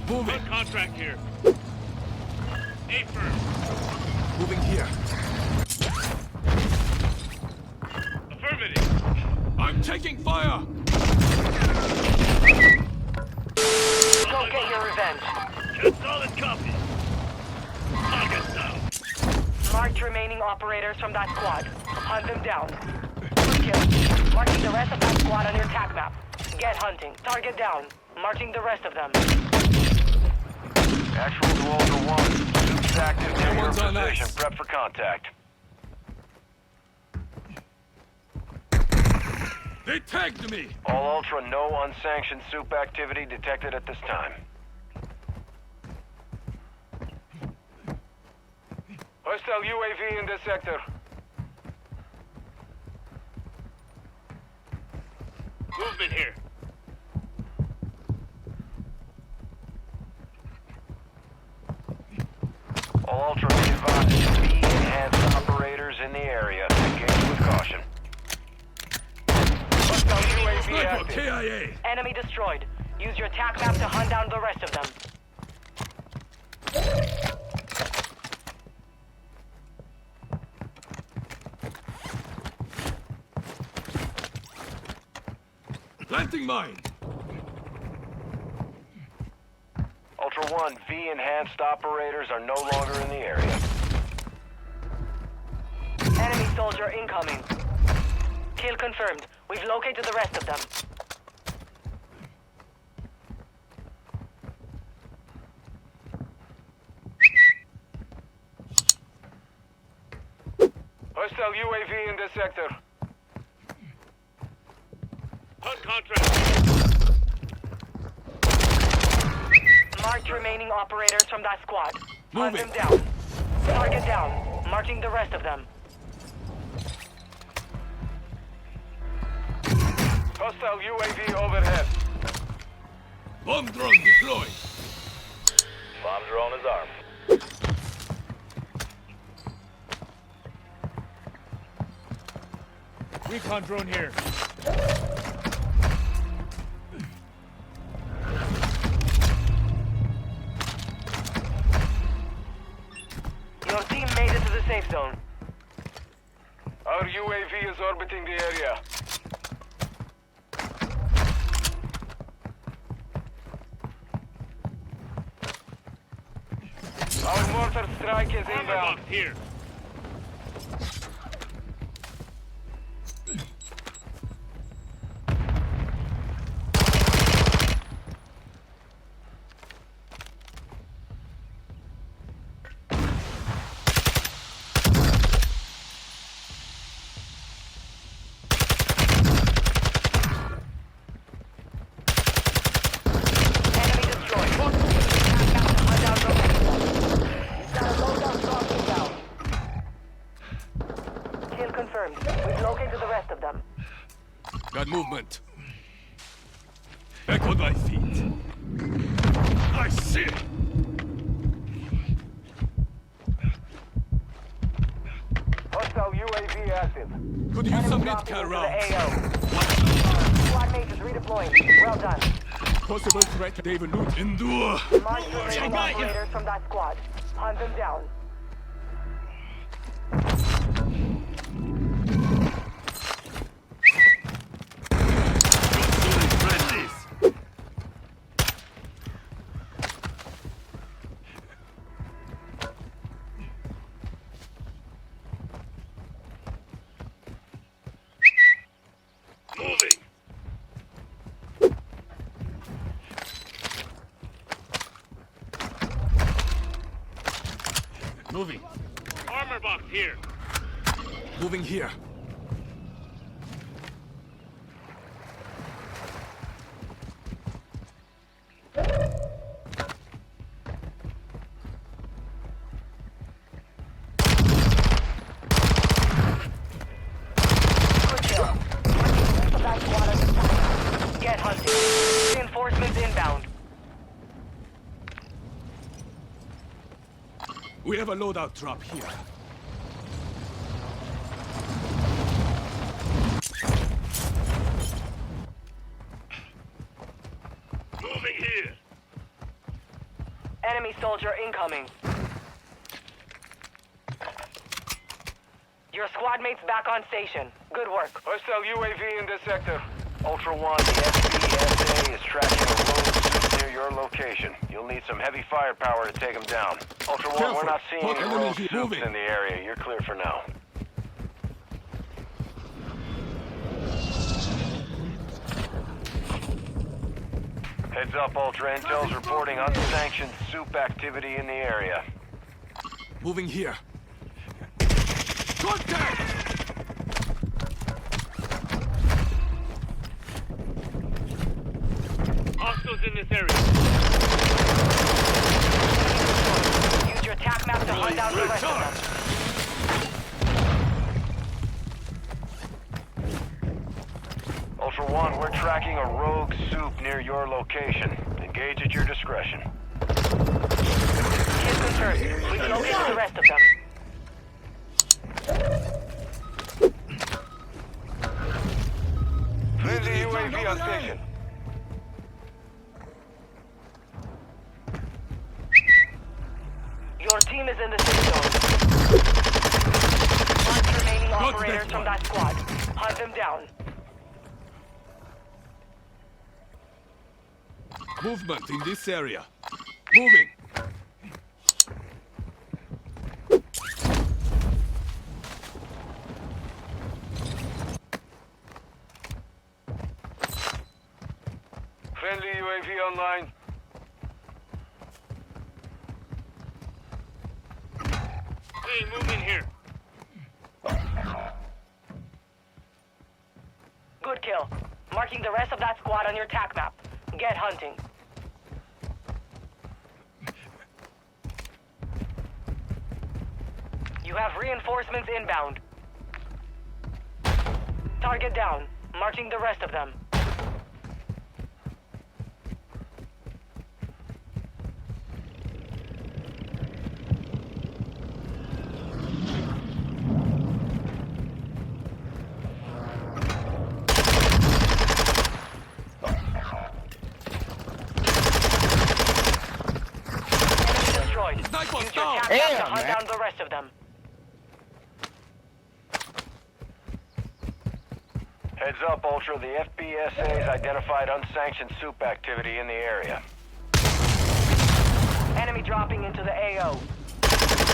Moving. On contract here. A firm. Moving here. Affirmative. I'm taking fire! Go get your revenge. Just solid copy. Target down. Marked remaining operators from that squad. Hunt them down. Good kill. Marking the rest of that squad on your attack map. Get hunting. Target down. Marking the rest of them. Actual to Ultra One. Troops active near your One's on position. ice. Prep for contact. They tagged me! All Ultra, no unsanctioned soup activity detected at this time. Hostile UAV in this sector. Movement here. All Ultra be advised. Be enhanced operators in the area. Engage with caution. Hostile UAV Sniper, active. KIA! Enemy destroyed. Use your attack map to hunt down the rest of them. Planting mine! Ultra One, V enhanced operators are no longer in the area. Enemy soldier incoming. Kill confirmed. We've located the rest of them. Hostile UAV in this sector. On contract. Marked remaining operators from that squad. Hunt Moving. them down. Target down. Marking the rest of them. Hostile UAV overhead. Bomb drone deployed! Bomb drone is armed. Recon drone here. Your team made it to the safe zone. Our UAV is orbiting the area. Our mortar strike is Armor inbound. box here. Enemy destroyed. Hunt down the rest of them. Got a loadout crossing down. Kill confirmed. We've located the rest of them. Got movement. Back on my feet. I see it! Hostile UAV active. Could use some Enemy mid-car dropping into rounds. the AO. Squad mates is redeploying. Well done. Possible threat to David Loot. Endure! Mark the remaining operators from that squad. Hunt them down. Friendlies! Moving. Moving. Armor box here. Moving here. Good kill. Rest of that squad is attacked. Get hunting. Reinforcements inbound. We have a loadout drop here. Moving here. Enemy soldier incoming. Your squad mate's back on station. Good work. Hostile UAV in this sector. Ultra One, the SBSA is tracking a rogue suit near your location. You'll need some heavy firepower to take them down. Ultra One, Careful. we're not seeing Hot any enemy rogue here. suits Moving. in the area. You're clear for now. Heads up, Ultra. Intel's reporting unsanctioned soup activity in the area. Moving here. Contact! Hostiles in this area. Use your attack map to hunt down the rest of them. Ultra One, we're tracking a rogue soup near your location. Engage at your discretion. Kill confirmed. We've located the rest of them. Friendly UAV on station. Your team is in the safe zone. Mark remaining operators from that squad. Hunt them down. Movement in this area. Moving. Friendly UAV online. Hey, move in here. Good kill. Marking the rest of that squad on your attack map. Get hunting. You have reinforcements inbound. Target down. Marching the rest of them. Enemy destroyed. Sniper Use your down. attack map to Damn, hunt man. down the rest of them. Heads up, Ultra. The FBSA's identified unsanctioned soup activity in the area. Enemy dropping into the AO.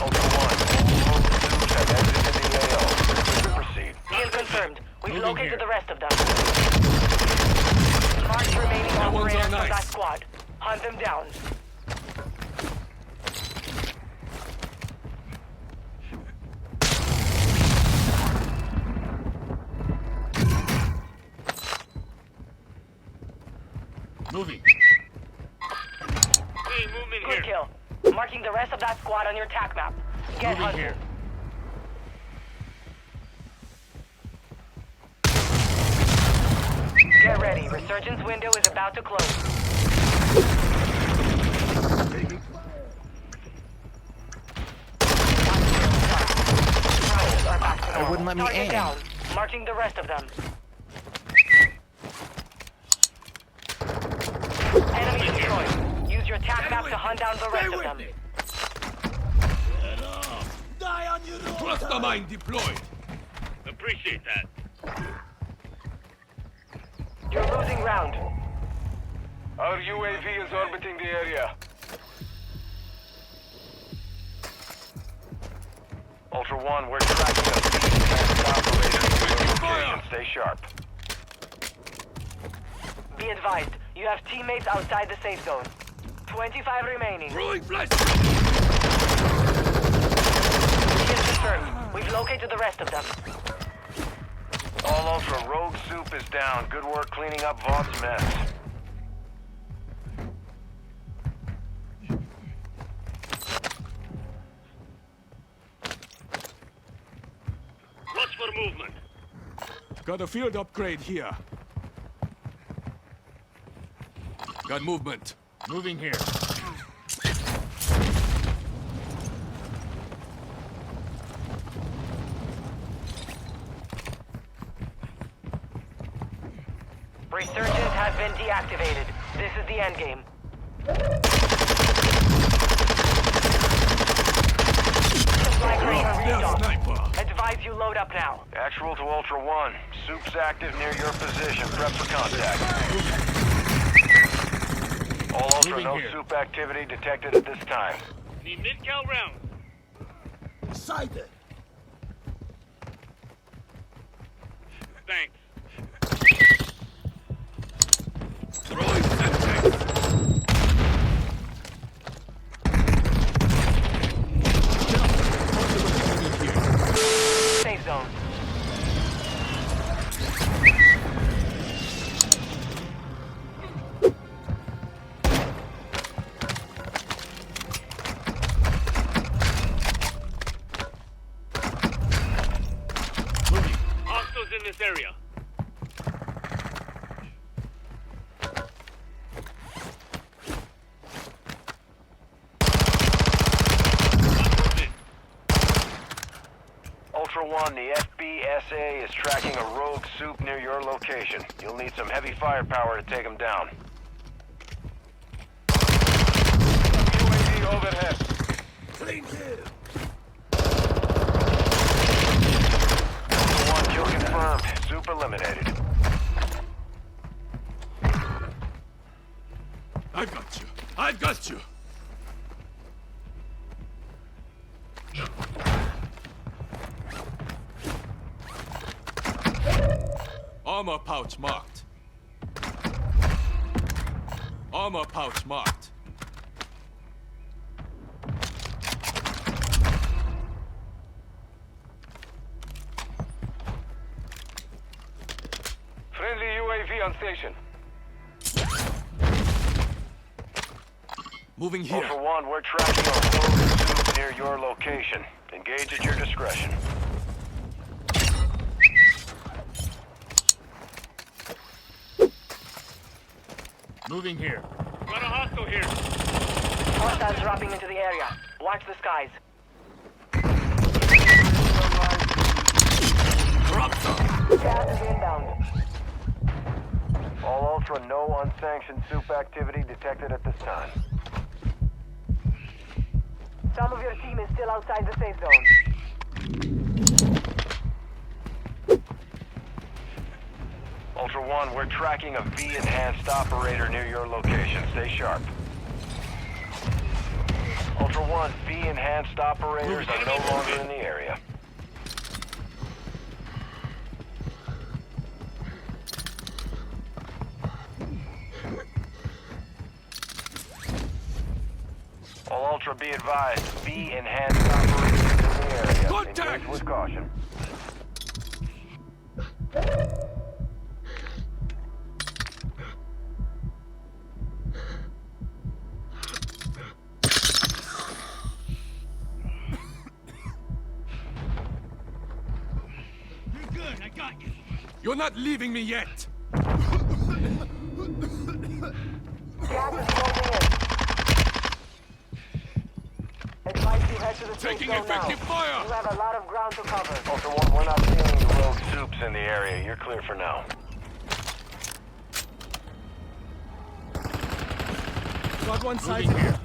Ultra One, all rogue soups have exited the AO. Clear to proceed. Kill confirmed. We've Moving located here. the rest of them. Mark remaining That one's operators on from ice. that squad. Hunt them down. Moving. Hey, move in Good here. kill. Marking the rest of that squad on your attack map. Get Moving hunting. here. Get ready. Resurgence window is about to close. It wouldn't let me Target aim. down. Marking the rest of them. Enemy destroyed. Use your attack map to hunt down the rest of them. Cluster mine deployed. Appreciate that. You're losing ground. Our UAV is orbiting the area. Ultra One, we're tracking a feed operator to your location. Stay sharp. Be advised, you have teammates outside the safe zone. 25 remaining. Throwing flash. Kill confirmed. We've located the rest of them. All Ultra, rogue soup is down. Good work cleaning up Vaught's mess. Watch for movement. Got a field upgrade here. Got movement. Moving here. Resurgence has been deactivated. This is the endgame. up now. Actual to Ultra One. Soup's active near your position. Prep for contact. All Ultra, Moving no here. Soup activity detected at this time. Need mid-cal rounds. Sighted. Thanks. Throwing Semtex. Safe zone. Hostiles in this area. Ultra One, the FBSA is tracking a rogue Soup near your location. You'll need some heavy firepower to take him down. UAV overhead. Clean kill. Ultra One, kill confirmed. Soup eliminated. I've got you. I've got you. Armor pouch marked. Armor pouch marked. Friendly UAV on station. Moving here. Ultra One, we're tracking a rogue Soup near your location. Engage at your discretion. Moving here. Got a hostile here. Hostiles dropping into the area. Watch the skies. Drop some. Gas is inbound. All Ultra, no unsanctioned Soup activity detected at this time. Some of your team is still outside the safe zone. Ultra One, we're tracking a V-enhanced operator near your location. Stay sharp. Ultra One, V-enhanced operators are no longer in the area. All Ultra, be advised. V-enhanced operators in the area. Contact! Engage with caution. You're good. I got you. You're not leaving me yet. Gas is closing in. Advise you head to the safe Taking zone effective now. fire. You have a lot of ground to cover. Ultra One, we're not seeing any rogue Soups in the area. You're clear for now. Got one side here.